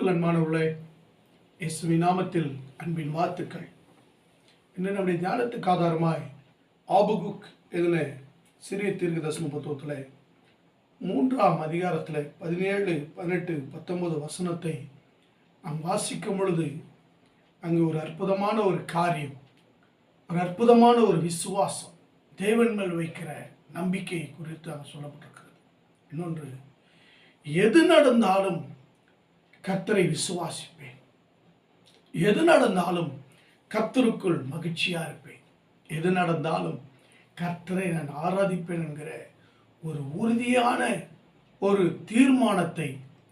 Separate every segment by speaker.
Speaker 1: கிறிஸ்துவுக்குள் அன்பானவர்களே, இயேசுவின் நாமத்தில் அன்பின் வாழ்த்துக்கள். இன்று நம்முடைய ஞானத்துக்கு ஆதாரமாய் ஆபகுக் எழுதின சிறிய தீர்க்கதரிசன புத்தகத்தில் 3ஆம் அதிகாரத்தில் 17, 18, 19 வசனத்தை நாம் வாசிக்கும் பொழுது அங்கு ஒரு அற்புதமான ஒரு காரியம், ஒரு அற்புதமான ஒரு விசுவாசம், தேவன் மேல் வைக்கிற நம்பிக்கை குறித்து அங்கே சொல்லப்பட்டிருக்கிறது. இன்னொன்று, எது நடந்தாலும் கர்த்தரை விசுவாசிப்பேன், எது நடந்தாலும் கர்த்தருக்குள் மகிழ்ச்சியா இருப்பேன், எது நடந்தாலும் கர்த்தரை நான் ஆராதிப்பேன் என்கிற ஒரு உறுதியான ஒரு தீர்மானத்தை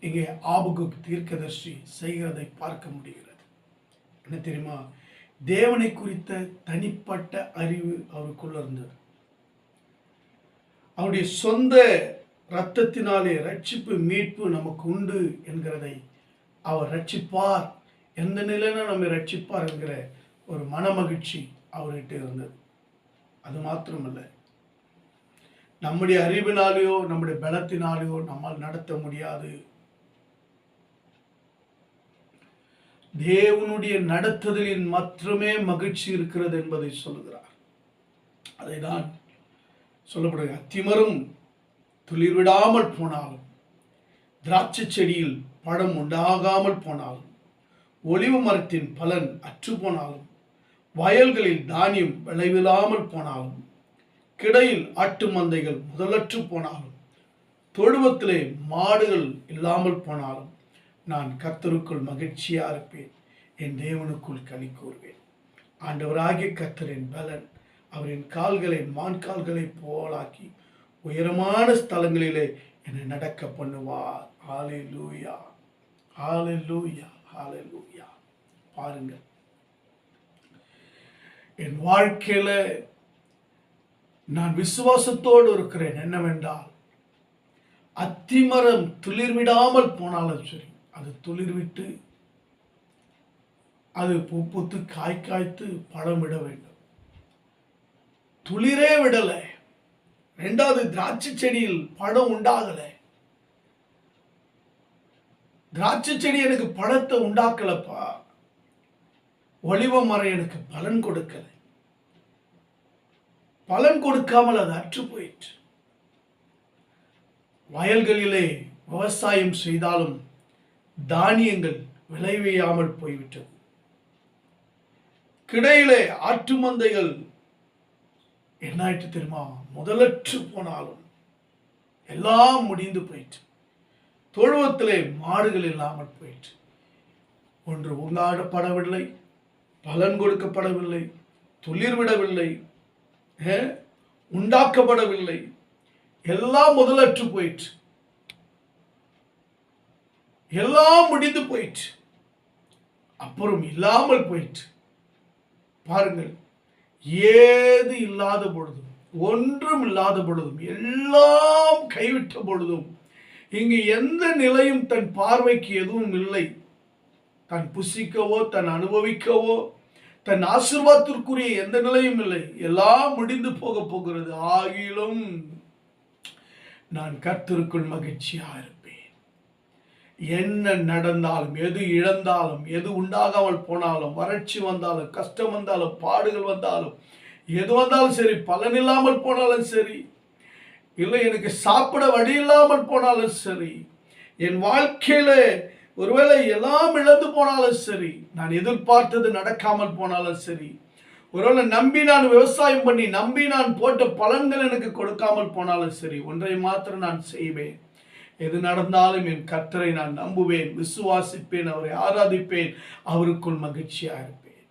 Speaker 1: இங்கே ஆபகுக் தீர்க்கதரிசி செய்கிறதை பார்க்க முடிகிறது. என்ன தெரியுமா? தேவனை குறித்த தனிப்பட்ட அறிவு அவருக்குள்ள இருந்தது. அவருடைய சொந்த இரத்தத்தினாலே ரட்சிப்பு மீட்பு நமக்கு உண்டு என்கிறதை, அவர் ரட்சிப்பார், எந்த நிலையில நம்மை ரட்சிப்பார் என்கிற ஒரு மனமகிழ்ச்சி அவர்கிட்ட இருந்தது. அது மாத்திரமல்ல, நம்முடைய அறிவினாலேயோ நம்முடைய பலத்தினாலேயோ நம்மால் நடத்த முடியாது. தேவனுடைய நடத்துதலில் மாத்திரமே மகிழ்ச்சி இருக்கிறது என்பதை சொல்லுகிறார். அதைதான் சொல்லப்படுகிறது. அத்திமரம் துளிர்விடாமல் போனாலும், திராட்சை செடியில் பழம் உண்டாகாமல் போனாலும், ஒலிவு மரத்தின் பலன் அற்று போனாலும், வயல்களில் தானியம் விளைவில்லாமல் போனாலும், கிடையில் ஆட்டு மந்தைகள் முதலற்று போனாலும், தொழுவத்திலே மாடுகள் இல்லாமல் போனாலும், நான் கர்த்தருக்குள் மகிழ்ச்சியா இருப்பேன், என் தேவனுக்குள் களி கூறுவேன். ஆண்டவராகிய கர்த்தரின் பலன் அவரின் கால்களை மான் கால்களை போலாக்கி உயரமான ஸ்தலங்களிலே என்னை நடக்க பண்ணுவார். ஹல்லேலூயா, ஹல்லேலூயா, ஹல்லேலூயா. பாருங்கள், என் வாழ்க்கையில நான் விசுவாசத்தோடு இருக்கிறேன். என்னவென்றால், அத்திமரம் துளிர்விடாமல் போனாலும் சரி, அது துளிர்விட்டு அது பூ பூத்து காய் காய்த்து பழம் விட வேண்டும். துளிரே விடலை. ரெண்டாவது, திராட்சை செடியில் பழம் உண்டாகலை. திராட்சை செடி எனக்கு பழத்தை உண்டாக்கலப்பா. ஒலிவ மரம் எனக்கு பலன் கொடுக்கல. பலன் கொடுக்காமல் அது அற்று போயிற்று. வயல்களிலே விவசாயம் செய்தாலும் தானியங்கள் விளைவியாமல் போய்விட்டது. கிடையிலே ஆட்டு மந்தைகள் என்னாயிட்டு தெரியுமா? முதலற்று போனாலும் எல்லாம் முடிந்து போயிற்று. தொழுவத்திலே மாடுகள் இல்லாமல் போயிற்று. ஒன்று உண்டாடப்படவில்லை, பலன் கொடுக்கப்படவில்லை, துளிர்விடவில்லை, உண்டாக்கப்படவில்லை, எல்லாம் முதலற்று போயிற்று, எல்லாம் முடிந்து போயிற்று, அப்புறம் இல்லாமல் போயிற்று. பாருங்கள், ஏது இல்லாத பொழுதும், ஒன்றும் இல்லாத பொழுதும், எல்லாம் கைவிட்ட பொழுதும், இங்கு எந்த நிலையும் தன் பார்வைக்கு எதுவும் இல்லை. தன் புசிக்கவோ, தன் அனுபவிக்கவோ, தன் ஆசீர்வாதத்திற்குரிய எந்த நிலையும் இல்லை. எல்லாம் முடிந்து போக போகிறது. ஆகிலும் நான் கர்த்தருக்குள் மகிழ்ச்சியா இருப்பேன். என்ன நடந்தாலும், எது இழந்தாலும், எது உண்டாகாமல் போனாலும், வறட்சி வந்தாலும், கஷ்டம் வந்தாலும், பாடுகள் வந்தாலும், எது வந்தாலும் சரி, பலன் இல்லாமல் போனாலும் சரி, இல்லை எனக்கு சாப்பிட வழி இல்லாமல் போனாலும் சரி, என் வாழ்க்கையில ஒருவேளை எல்லாம் இழந்து போனாலும் சரி, நான் எதிர்பார்த்தது நடக்காமல் போனாலும் சரி, ஒருவேளை நம்பி நான் விவசாயம் பண்ணி நம்பி நான் போட்ட பலன்கள் எனக்கு கொடுக்காமல் போனாலும் சரி, ஒன்றை மாத்திரம் நான் செய்வேன். எது நடந்தாலும் என் கர்த்தரை நான் நம்புவேன், விசுவாசிப்பேன், அவரை ஆராதிப்பேன், அவருக்குள் மகிழ்ச்சியா இருப்பேன்.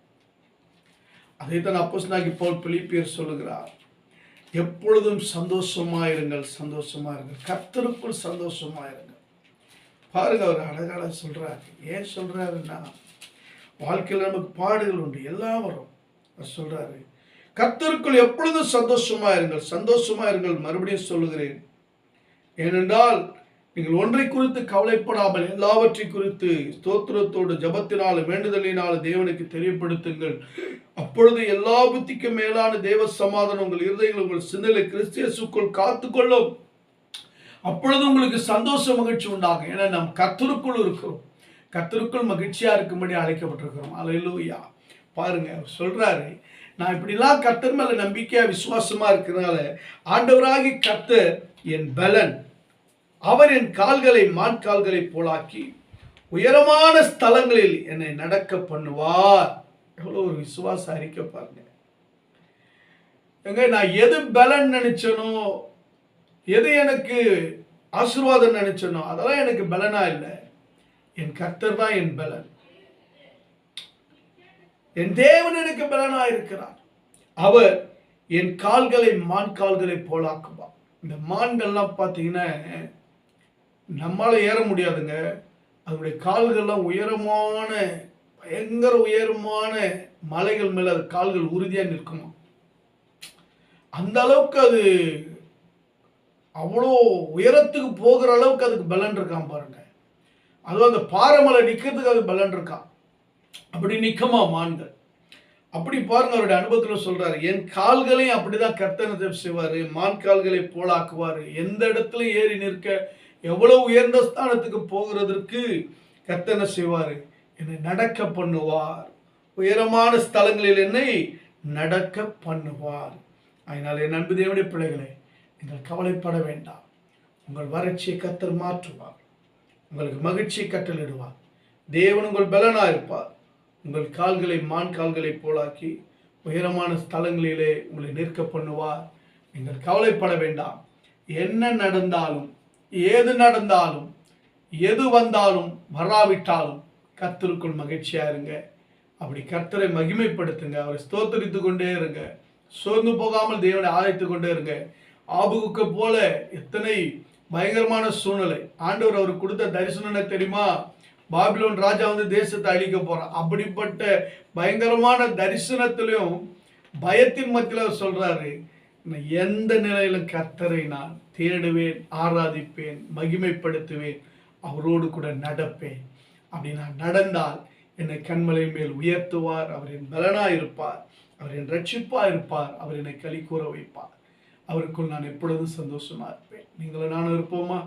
Speaker 1: அதைத்தான் அப்போஸ்தலனாகிய பவுல் பிலிப்பியர் சொல்லுகிறார். எப்பொழுதும் சந்தோஷமாயிருங்கள், சந்தோஷமாயிருங்கள், கர்த்தருக்குள் சந்தோஷமாயிருங்கள். பாருங்க, அவர் அழகாக சொல்றாரு. ஏன் சொல்றாருன்னா, வாழ்க்கையில் நமக்கு பாடுகள் உண்டு, எல்லாம் வரும். அவர் சொல்றாரு, கர்த்தருக்குள் எப்பொழுதும் சந்தோஷமாயிருங்கள், சந்தோஷமாயிருங்கள். மறுபடியும் சொல்லுகிறேன், ஏனென்றால் நீங்கள் ஒன்றை குறித்து கவலைப்படாமல் எல்லாவற்றை குறித்து ஸ்தோத்திரத்தோடு ஜபத்தினாலும் வேண்டுதலினாலும் தேவனுக்கு தெரியப்படுத்துங்கள். அப்பொழுது எல்லா புத்திக்கும் மேலான தேவ சமாதானம் உங்கள் இருதயங்கள் உங்கள் சிந்தையிலே கிறிஸ்து இயேசுக்குள் காத்துக்கொள்ளும். அப்பொழுது உங்களுக்கு சந்தோஷ மகிழ்ச்சி உண்டாகும். ஏன்னா நாம் கர்த்தருக்குள் இருக்கிறோம். கர்த்தருக்குள் மகிழ்ச்சியா இருக்கும்படி அழைக்கப்பட்டிருக்கிறோம். அல்லேலூயா. பாருங்க, அவர் சொல்றாரு, நான் இப்படிலாம் கர்த்தர் மேல நம்பிக்கையா விசுவாசமா இருக்கிறதுனால ஆண்டவராகி கர்த்தர் என் பலன், அவர் என் கால்களை மான் கால்களை போலாக்கி உயரமான ஸ்தலங்களில் என்னை நடக்க பண்ணுவார். எவ்வளவு ஒரு விசுவாச அறிக்கை பாருங்க. நான் எது பலன் நினைச்சனோ, எது எனக்கு ஆசீர்வாதம் நினைச்சனோ, அதெல்லாம் எனக்கு பலனா இல்லை. என் கர்த்தர் தான் என் பலன். என் தேவன் எனக்கு பலனா இருக்கிறார். அவர் என் கால்களை மான் கால்களை போலாக்குவார். இந்த மான்கள்லாம் பார்த்தீங்கன்னா நம்மளால ஏற முடியாதுங்க. அதனுடைய கால்கள்லாம் உயரமான, பயங்கர உயரமான மலைகள் மேல அது கால்கள் உறுதியா நிற்குமா. அந்த அளவுக்கு அது அவ்வளோ உயரத்துக்கு போகிற அளவுக்கு அதுக்கு பலன் இருக்கான் பாருங்க. அதுவும் அந்த பாறை மலை நிற்கிறதுக்கு அது பலன் இருக்கான். அப்படி நிற்குமா மான்கள். அப்படி பாருங்க, அவருடைய அனுபவத்தில் சொல்றாரு, என் கால்களையும் அப்படிதான் கர்த்தர் செய்வாரு, மான் கால்களை போலாக்குவாரு. எந்த இடத்துல ஏறி நிற்க, எவ்வளவு உயர்ந்த ஸ்தானத்துக்கு போகிறதற்கு கர்த்தர் செய்வாரு, என்னை நடக்க பண்ணுவார். உயரமான ஸ்தலங்களில் என்னை நடக்க பண்ணுவார். அதனால் என் அன்பு தேவனுடைய பிள்ளைகளை, நீங்கள் கவலைப்பட வேண்டாம். உங்கள் வறட்சியை கர்த்தர் மாற்றுவார். உங்களுக்கு மகிழ்ச்சியை கட்டளிடுவார். தேவன் உங்கள் பலனா இருப்பார். உங்கள் கால்களை மான் கால்களை போலாக்கி உயரமான ஸ்தலங்களிலே உங்களை நிற்க பண்ணுவார். நீங்கள் கவலைப்பட வேண்டாம். என்ன நடந்தாலும், ஏது நடந்தாலும், எது வந்தாலும் வராவிட்டாலும் கர்த்தருக்குள் மகிழ்ச்சியா இருங்க. அப்படி கர்த்தரை மகிமைப்படுத்துங்க. அவரை ஸ்தோத்தரித்து கொண்டே இருங்க. சோர்ந்து போகாமல் தேவனை ஆராய்த்து கொண்டே இருங்க. ஆபுகுக்கு போல எத்தனை பயங்கரமான சூழ்நிலை. ஆண்டவர் அவருக்கு கொடுத்த தரிசனம் தெரியுமா? பாபிலோன் ராஜா தேசத்தை அழிக்க போறான். அப்படிப்பட்ட பயங்கரமான தரிசனத்திலையும் பயத்தின் மத்தியில் சொல்றாரு, எந்த நிலையிலும் கர்த்தரை நான் தேடுவேன், ஆராதிப்பேன், மகிமைப்படுத்துவேன், அவரோடு கூட நடப்பேன். அப்படி நான் நடந்தால் என்னை கண்மலை மேல் உயர்த்துவார். அவர் என் பலனா இருப்பார். அவர் என் ரட்சிப்பா இருப்பார். அவர் என்னை களி கூற வைப்பார். அவருக்குள் நான் எப்பொழுதும் சந்தோஷமா இருப்பேன். நீங்களும் நானும் இருப்போமா?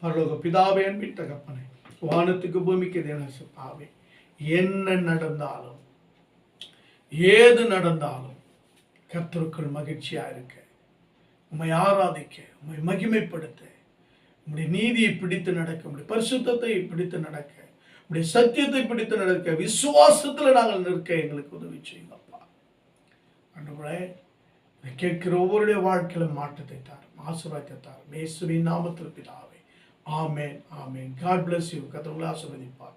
Speaker 1: பரலோக பிதாவே, அன்பின் தகப்பனே, வானத்துக்கு பூமிக்கு தேவனே, என்ன நடந்தாலும், ஏது நடந்தாலும் கர்த்தருக்குள் மகிழ்ச்சியா இருக்க, உம்மை ஆராதிக்க, உம்மை மகிமைப்படுத்த, உம்முடைய நீதியை பிடித்து நடக்க, உம்முடைய பரிசுத்தத்தை பிடித்து நடக்க, உம்முடைய சத்தியத்தை பிடித்து நடக்க, விசுவாசத்தில் நாங்கள் நிற்க எங்களுக்கு உதவி செய்யுங்கப்பா. ஆண்டவரே, கேட்கிற ஒவ்வொருடைய வாழ்க்கையில மாற்றத்தை தாரும், ஆசீர்வாதத்தை தாரும். இயேசுவின் நாமத்தில் பிதாவே, ஆமென், ஆமென். God bless you. கர்த்தர் உங்களை ஆசீர்வதிப்பார்.